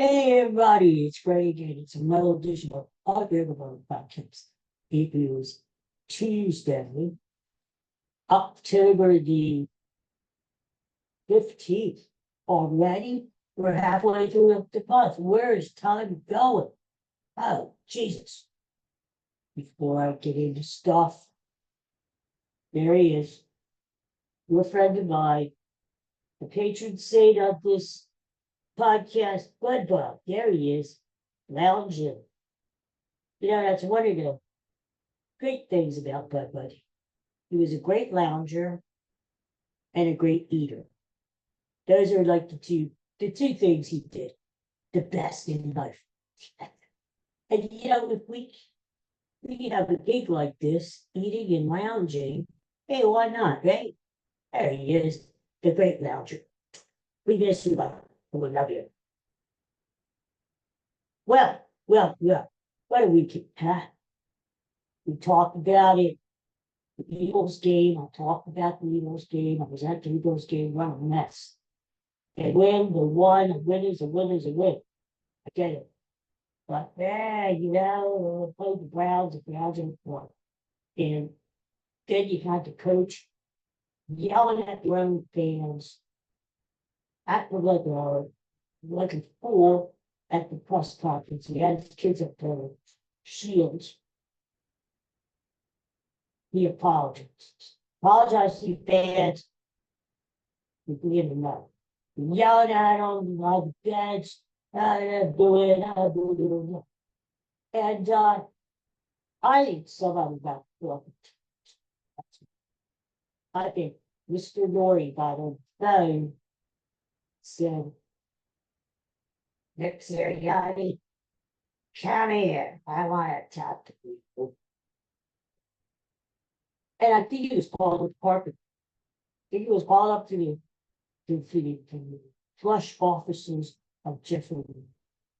Hey everybody, it's Greg and it's another edition of Unbreakable podcast. It is Tuesday, October the 15th. Already? We're halfway through the month. Where is time going? Oh, Jesus. Before I get into stuff, there he is, your friend of mine, the patron saint of this podcast, Bud Bob. There he is, lounging. That's one of the great things about Bud Buddy. He was a great lounger and a great eater. Those are like the two things he did the best in life. And if we could have a gig like this, eating and lounging, hey, why not, right? There he is, the great lounger. We miss you, but we love you. Well, what do we do, huh? We talked about it. The Eagles game. I talked about the Eagles game. I was at the Eagles game, run a mess. They win, they won, a win is a win is a win. I get it. But play the Browns are won. And then you had the coach yelling at their own fans, acting like a fool at the press conference. He had his kids up there, shields. He apologized. Apologized to fans for being enough. Yelling at them on the bench, do it. And I think somebody got broken. I think Mr. Nori got on the phone, said, Nick Sirianni, come here. I want to talk to people. And I think he was called up the carpet. I think he was called up to the flush offices of Jeffrey.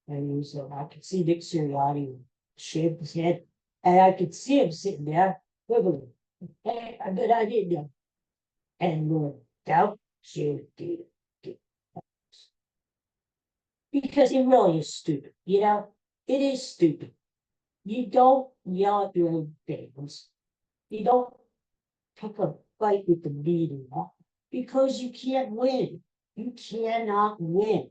And he was, I could see Nick Sirianni shaved his head, and I could see him sitting there, wiggling. Hey, but I didn't know. And don't you do it. Because it really is stupid, It is stupid. You don't yell at your own fans. You don't pick a fight with the media because you can't win. You cannot win.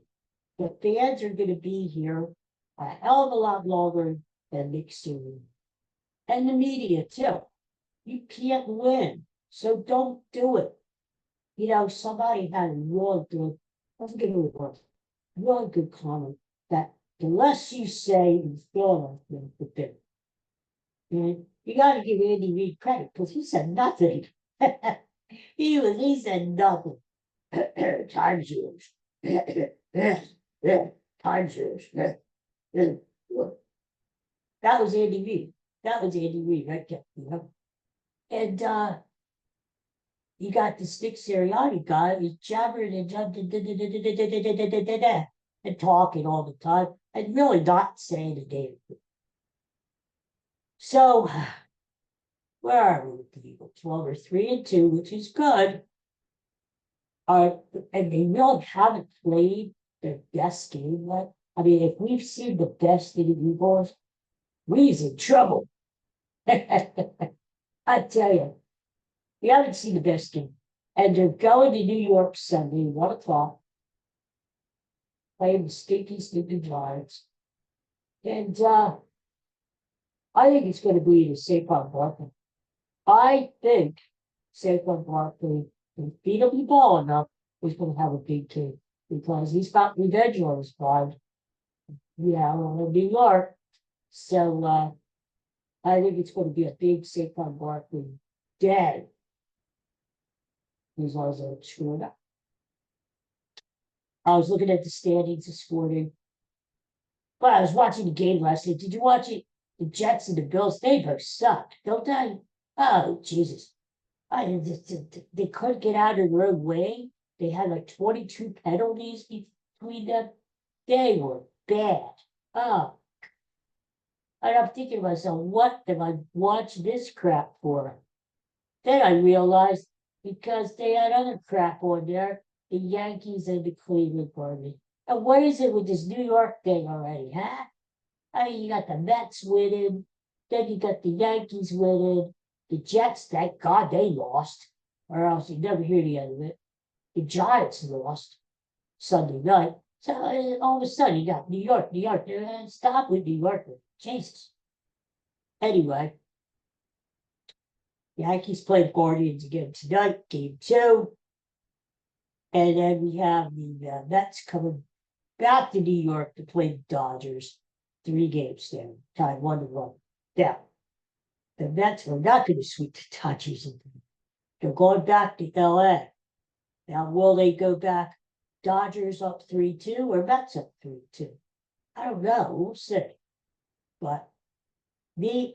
The fans are going to be here a hell of a lot longer than Nick Sirianni. And the media, too. You can't win. So don't do it. Somebody had a really good, I forget who it was, really good comment that the less you say in Philadelphia, the better. And you got to give Andy Reid credit because he said nothing. he said nothing. Time zones. Time zones. That was Andy Reid. Right there. And you got the Nick Sirianni guy who's jabbering and talking all the time and really not saying a damn thing. So, where are we with the Eagles? Well, we're 3-2, which is good. And they really haven't played their best game yet. I mean, if we've seen the best of the Eagles, we's in trouble. I tell you, we haven't seen the best game. And they're going to New York Sunday, 1 o'clock, playing the stinky Giants. And I think it's going to be the Saquon Barkley. I think Saquon Barkley, if beat up the ball enough, is going to have a big game because he's got revenge on his mind. On New York. So I think it's going to be a big Saquon Barkley day. As long as they're screwed up. I was looking at the standings this morning. But I was watching the game last night. Did you watch it? The Jets and the Bills, they both suck, don't they? Oh, Jesus. They couldn't get out of their own way. They had like 22 penalties between them. They were bad. Oh. And I'm thinking to myself, what did I watch this crap for? Then I realized because they had other crap on there, the Yankees and the Cleveland Army. And what is it with this New York thing already, huh? I mean, you got the Mets winning, then you got the Yankees winning, the Jets, thank God they lost, or else you never hear the end of it. The Giants lost Sunday night. So all of a sudden, you got New York, New York. Stop with New York. Jesus. Anyway, Yankees played Guardians again tonight, game 2. And then we have the Mets coming back to New York to play the Dodgers. 3 games there, tied 1-1. Now, the Mets are not going to sweep the Dodgers. They're going back to LA. Now, will they go back Dodgers up 3-2 or Mets up 3-2? I don't know. We'll see. But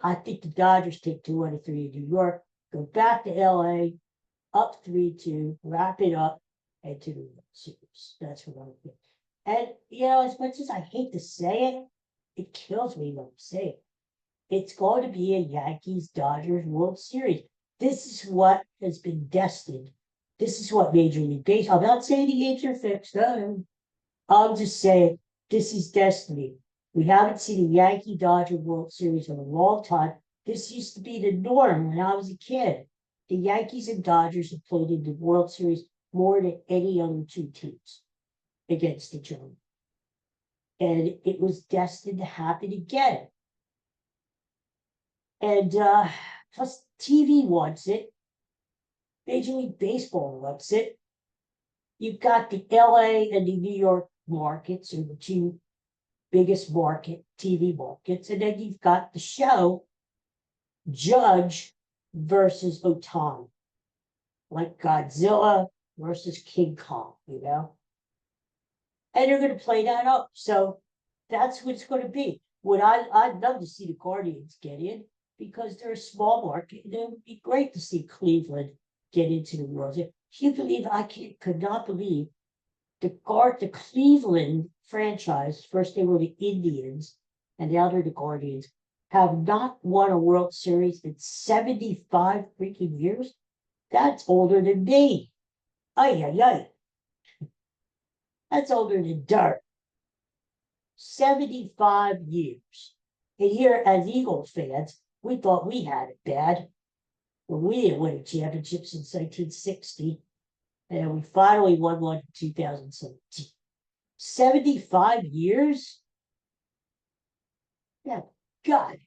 I think the Dodgers take 2 out of 3 in New York, go back to LA, up 3-2, wrap it up, and to the World Series. That's what I'm thinking. And, as much as I hate to say it, it kills me when I say it. It's going to be a Yankees-Dodgers World Series. This is what has been destined. This is what Major League Baseball. I'm not saying the games are fixed. No. I'm just saying this is destiny. We haven't seen a Yankee-Dodger World Series in a long time. This used to be the norm when I was a kid. The Yankees and Dodgers have played in the World Series more than any other 2 teams against each other. And it was destined to happen again. And plus TV wants it. Major League Baseball wants it. You've got the LA and the New York markets are the 2 biggest TV markets. And then you've got the show Judge versus Otani. Like Godzilla versus King Kong, And they're going to play that up. So that's what it's going to be. I'd love to see the Guardians get in because they're a small market. And it would be great to see Cleveland get into the World Series. Could not believe the Cleveland franchise, first they were the Indians, and now they're the Guardians, have not won a World Series in 75 freaking years. That's older than me. Ay, ay, ay. That's older than dirt. 75 years. And here, as Eagles fans, we thought we had it bad. Well, we didn't win a championship since 1960. And we finally won one in 2017. 75 years? Yeah, God.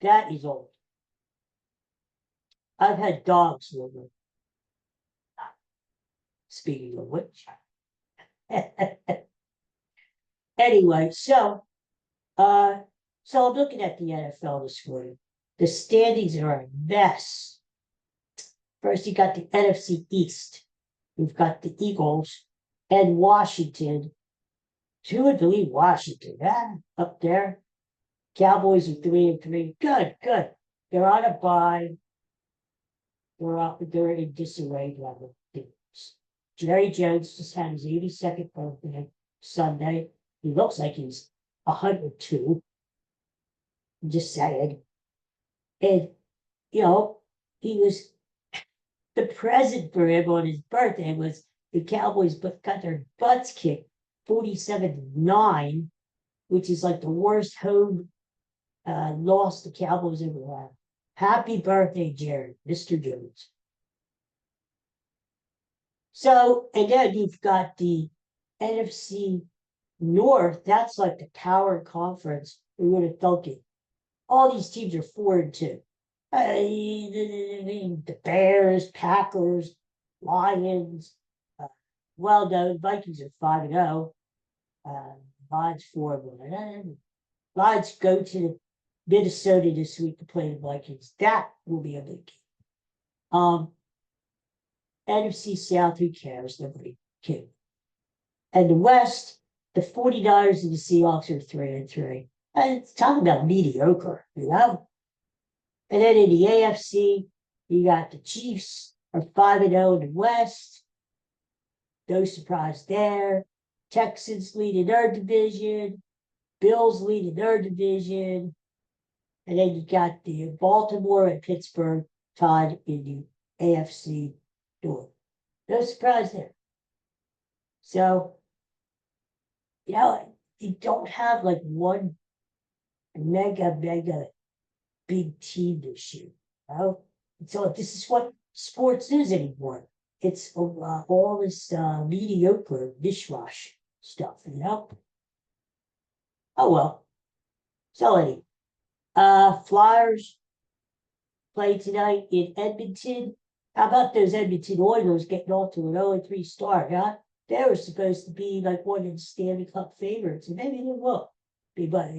That is old. I've had dogs live. Speaking of which. Anyway, so I'm looking at the NFL this morning. The standings are a mess. First, you got the NFC East. We've got the Eagles and Washington. Who would believe Washington? Up there. Cowboys are 3-3. Good. They're on a bye. They're in disarray level. Jerry Jones just had his 82nd birthday Sunday. He looks like he's 102. I'm just saying. And, he was the present for him on his birthday was the Cowboys got their butts kicked 47-9, which is like the worst home loss the Cowboys ever had. Happy birthday, Jared, Mr. Jones. So, and then you've got the NFC North. That's like the power conference. We would have thunk it. All these teams are 4-2. The Bears, Packers, Lions. The Vikings are 5-0. Lions 4-1. Lions go to Minnesota this week to play the Vikings. That will be a big game. NFC South, who cares? Nobody cares. And the West, the 49ers and the Seahawks are 3-3. And it's talking about mediocre, And then in the AFC, you got the Chiefs are 5-0 in the West. No surprise there. Texans leading their division. Bills leading their division. And then you got the Baltimore and Pittsburgh tied in the AFC North. No surprise there. So, you don't have like one mega big team this year. You know? So this is what sports is anymore. It's all this mediocre mishmash stuff, you know? Oh well. So anyway, Flyers play tonight in Edmonton. How about those Edmonton Oilers getting off to an 0-3 start, huh? They were supposed to be like one of the Stanley Cup favorites, and maybe they will be, but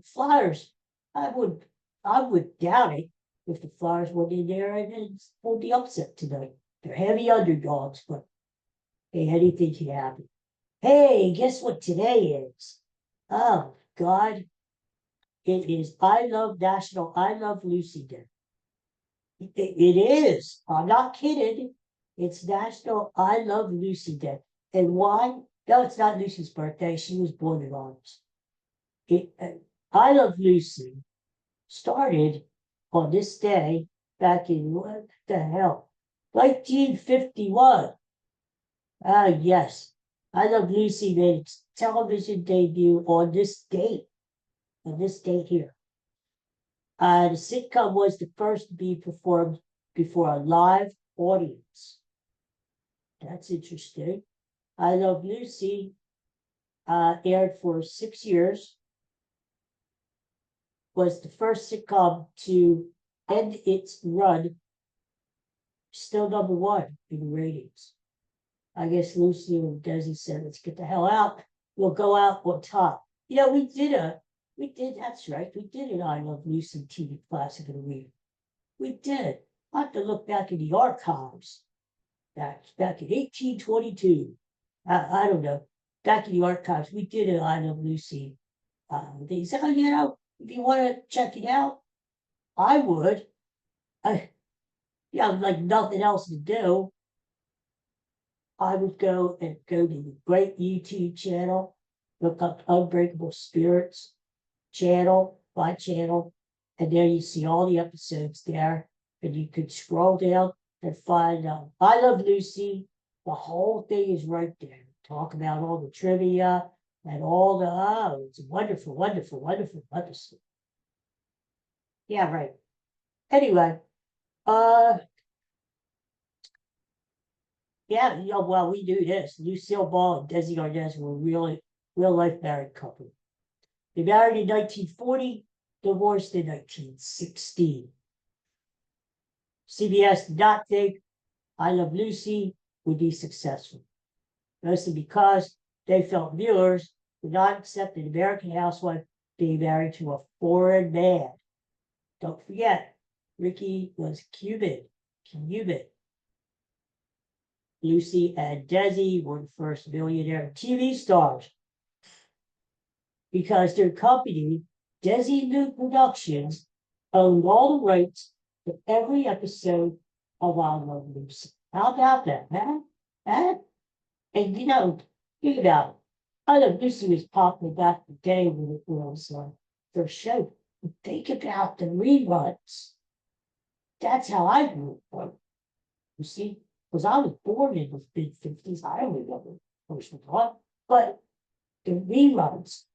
Flyers, I would I would doubt it if the Flyers went in there and pulled the upset tonight. They're heavy underdogs, but hey, anything can happen. Hey, guess what today is? Oh God, it is I Love Lucy Day. It is. I'm not kidding. It's National I Love Lucy Day. And why? No, it's not Lucy's birthday. She was born in August. I Love Lucy started on this day back in what the hell? 1951. Ah, yes. I Love Lucy made its television debut on this date here. The sitcom was the first to be performed before a live audience. That's interesting. I Love Lucy aired for 6 years, was the first sitcom to end its run, still number one in ratings. I guess Lucy and Desi said, let's get the hell out. We'll go out on top. That's right. We did an I Love Lucy TV Classic of the Week. We did. I have to look back in the archives. Back in 1822. I don't know. Back in the archives, we did an I Love Lucy. They said, if you want to check it out, I would. Like nothing else to do. I would go to the great YouTube channel, look up Unbreakable Spirits channel, my channel, and there you see all the episodes there. And you could scroll down and find I Love Lucy. The whole thing is right there. Talk about all the trivia and all it's wonderful, wonderful, wonderful, wonderful. Yeah, right. Anyway, well, we do this. Lucille Ball and Desi Arnaz were really real life married couple. They married in 1940, divorced in 1916. CBS did not think I Love Lucy would be successful, mostly because they felt viewers would not accept an American housewife being married to a foreign man. Don't forget, Ricky was Cuban. Lucy and Desi were the first millionaire TV stars because their company, Desi New Productions, owned all the rights to every episode of I Love Lucy. How about that, man? And think about it. I Love Lucy was popular back in the day when it was first show. But think about the reruns. That's how I grew up. You see, because I was born in the mid-50s. I don't remember first of all. But the reruns,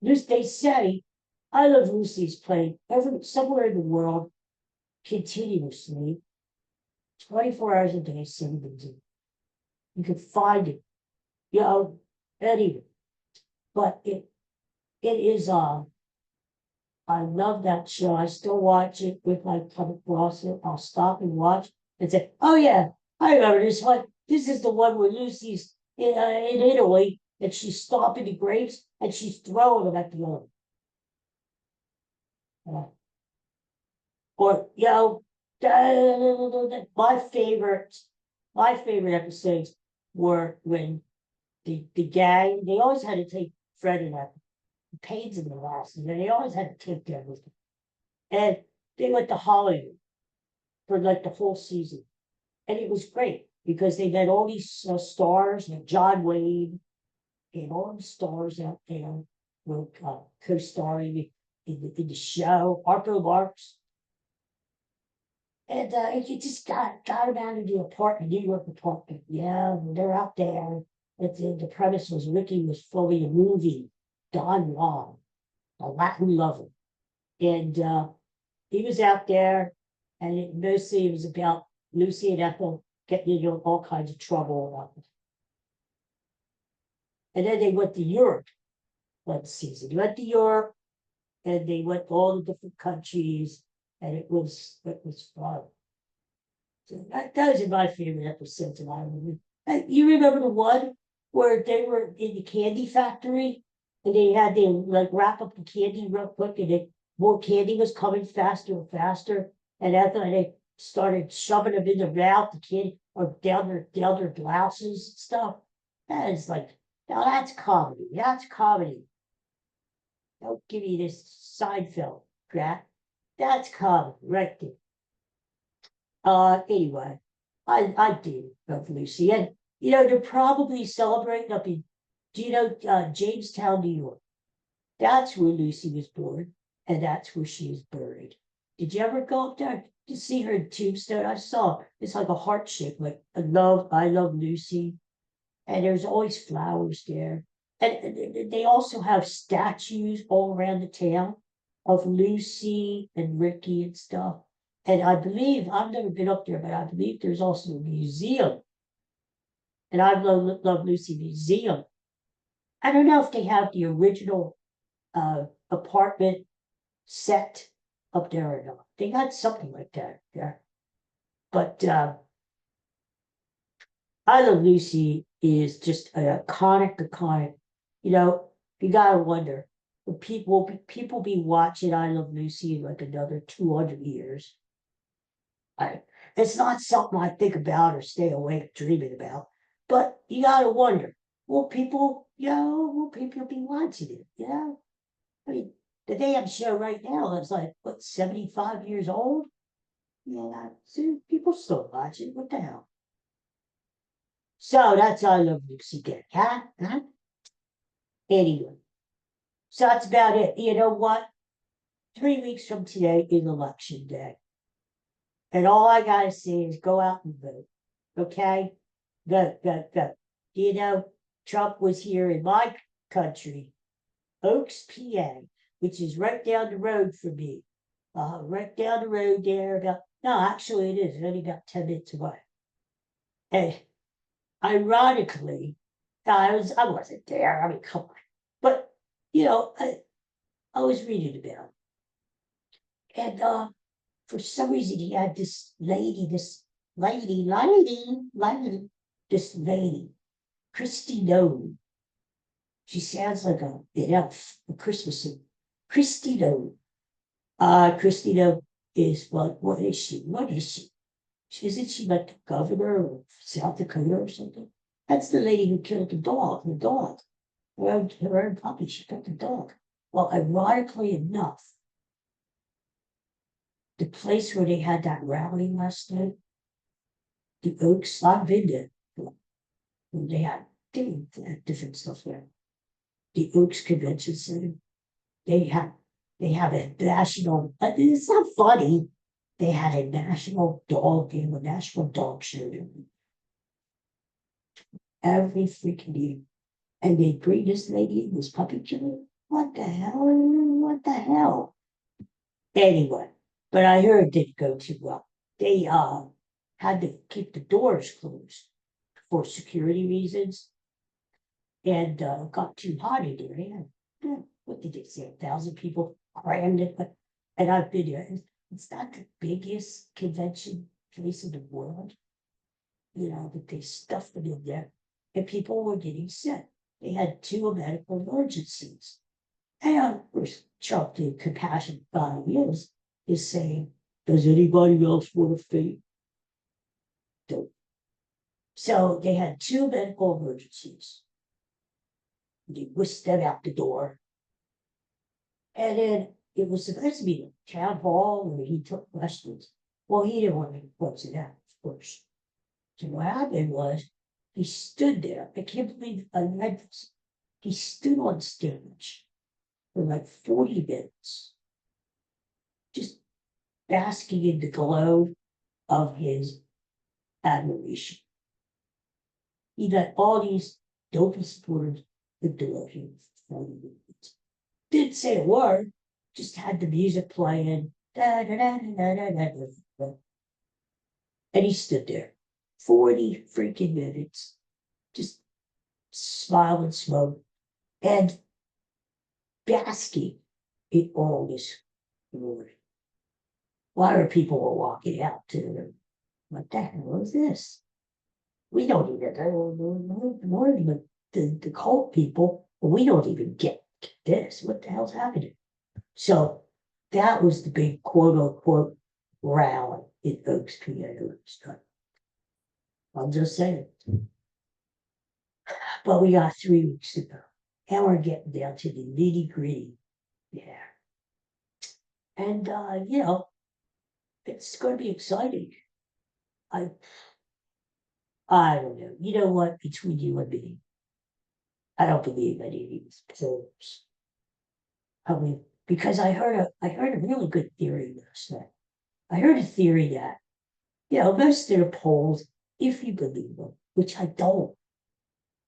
they say I Love Lucy is played somewhere in the world continuously, 24 hours a day, 7 days a week. You can find it, anyway. But it is I love that show. I still watch it if I come across it. I'll stop and watch and say, oh yeah, I remember this one. This is the one where Lucy's in Italy and she's stomping the grapes and she's throwing them at the other. Or my favorite episodes were when the gang, they always had to take Fred and that pains in the last, and they always had to take them with them. And they went to Hollywood for like the whole season. And it was great because they met all these stars, John Wayne and all the stars out there were co-starring in the show, Harpo Marx. And you just got them out of the apartment, New York apartment. Yeah, they're out there. The premise was Ricky was filming a movie, Don Juan, a Latin lover. And he was out there, and mostly it was about Lucy and Ethel getting into all kinds of trouble. And then they went to Europe one season. They went to Europe, and they went to all the different countries, and it was fun. So those are my favorite episodes of Island. You remember the one where they were in the candy factory, and they had to like wrap up the candy real quick, and more candy was coming faster and faster, and after they started shoving them in their mouth, the candy or down their blouses and stuff. That is like, now that's comedy. That's comedy. Don't give me this Seinfeld crap. That's comedy right there. Anyway, I do love Lucy, and they're probably celebrating up in, do you know, Jamestown, New York? That's where Lucy was born, and that's where she is buried. Did you ever go up there to see her tombstone? I saw it's like a heart shape, like I love Lucy, and there's always flowers there, and they also have statues all around the town of Lucy and Ricky and stuff. And I believe, I've never been up there, but I believe there's also a museum. And I love Lucy Museum. I don't know if they have the original apartment set up there or not. They got something like that there. But I Love Lucy is just an iconic. You gotta wonder, will people be watching I Love Lucy in like another 200 years? It's not something I think about or stay awake dreaming about, but you gotta wonder, will people be watching it? I mean, the damn show right now is like, what, 75 years old? Yeah, so people still watching. What the hell? So that's I Love Lucy Gay, huh? Anyway, so that's about it. You know what? 3 weeks from today is election day. And all I gotta say is go out and vote. Okay? Vote, vote, vote. Trump was here in my country, Oaks, PA, which is right down the road from me. Right down the road there, no, actually it is only about 10 minutes away. And ironically, I wasn't there. I mean, come on. But I was reading about it. And for some reason he had this lady, Christy Nolan. She sounds like an elf, a Christmas song. Christy Nolan. Christy Nolan is what is she? What is she? Isn't she like the governor of South Dakota or something? That's the lady who killed the dog. Her own puppy, she killed the dog. Well, ironically enough, the place where they had that rally last night, the Oaks, I've been there. They had different stuff there. The Oaks Convention Center. They have a national. It's not funny. They had a national dog game, a national dog show every freaking year, and they bring this lady in, this puppy killer. What the hell? What the hell? Anyway, but I heard it didn't go too well. They had to keep the doors closed for security reasons, and got too hot in there. What did they say? 1,000 people crammed it, and I've been there. It's not the biggest convention place in the world, but they stuffed it in there, and people were getting sick. They had 2 medical emergencies. And of course, Trump, the compassionate guy he is saying, does anybody else want to faint? Don't. So they had 2 medical emergencies. They whisked them out the door. And then it was supposed to be a town hall where he took questions. Well, he didn't want to close it out, of course. So what happened was he stood there. I can't believe I read this. He stood on stage for like 40 minutes, just basking in the glow of his admiration. He let all these Don't be supporters of delusion. Didn't say a word, just had the music playing. Da, da, da, da, da, da, da, da. And he stood there 40 freaking minutes, just smiling, smoke, and basking in all this glory. A lot of people were walking out to them. What the hell is this? We don't even more than the cult people, we don't even get this. What the hell's happening? So that was the big quote unquote rally in Oaks, PA. I'm just saying. But we got 3 weeks to go. And we're getting down to the nitty gritty. Yeah. And it's going to be exciting. I don't know. You know what? Between you and me, I don't believe any of these polls. I mean, because I heard a really good theory last night. I heard a theory that, most of the polls, if you believe them, which I don't,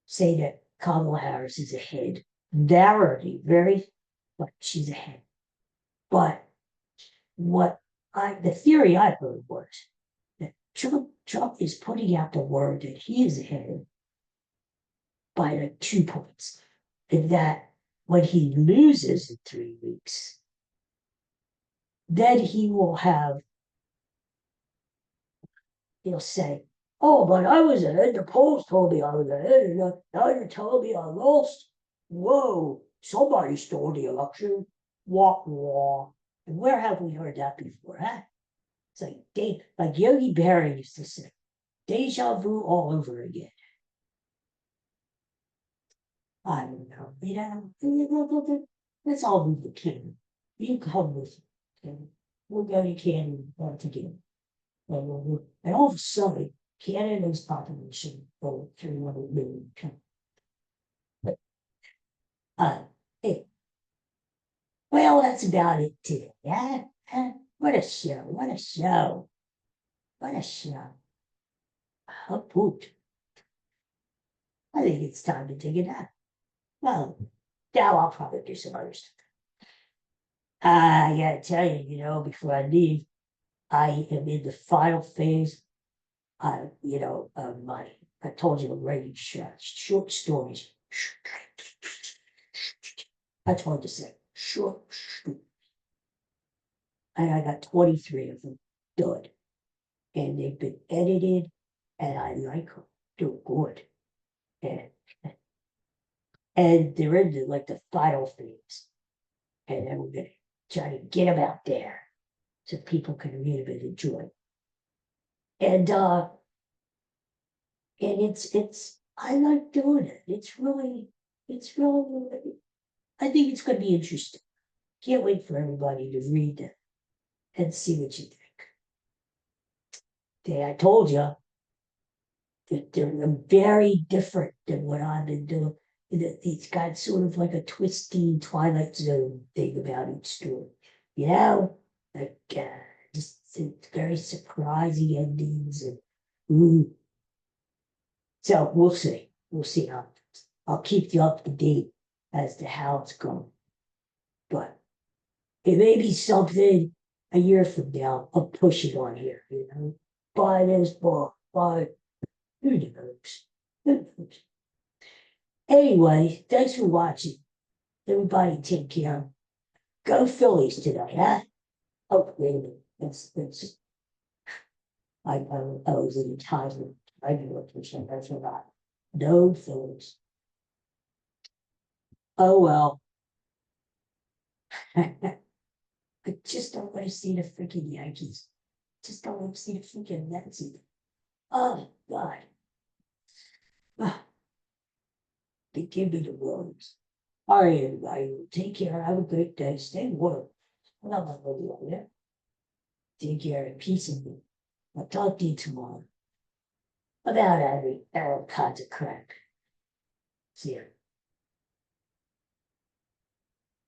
say that Kamala Harris is ahead. Narrowly, but she's ahead. But the theory I heard was that Trump is putting out the word that he is ahead by like 2 points. And that when he loses in 3 weeks, then he'll say, oh, but I was ahead. The polls told me I was ahead. And now you're telling me I lost. Whoa, somebody stole the election. Wah. And where have we heard that before, huh? It's like Yogi Berra used to say, deja vu all over again. I don't know. Let's all move the cannon. You come with me. We'll go to Canada together. And all of a sudden, Canada's population over 300 million. But, hey, well, that's about it today. Yeah? What a show. A poot. I think it's time to take a nap. Well, now I'll probably do some other stuff. I gotta tell you, before I leave, I am in the final phase. Of my, I told you I'm writing short stories. That's hard to say. Short. And I got 23 of them done. And they've been edited, and I like them. They're good. And they're in the final phase. And then we're going to try to get them out there so people can read them and enjoy. And it's I like doing it. It's really, I think it's going to be interesting. Can't wait for everybody to read them and see what you think. I told you that they're very different than what I've been doing. It's got sort of like a twisty Twilight Zone thing about each story. Just it's very surprising endings and So we'll see. We'll see how it goes. I'll keep you up to date as to how it's going. But it may be something a year from now. I'll push it on here, Buy this book, buy who knows. Anyway, thanks for watching. Everybody take care. Go Phillies today, huh? Oh, wait a minute. That's I was in Thailand. I forgot. No Phillies. Oh well. I just don't want to see the freaking Yankees. Just don't want to see the freaking Mets either. Oh God. They give me the words. All right, everybody. Take care. Have a good day. Stay warm. I'm not gonna go there. Take care and peace and me. I'll talk to you tomorrow about all kinds of crap. See ya.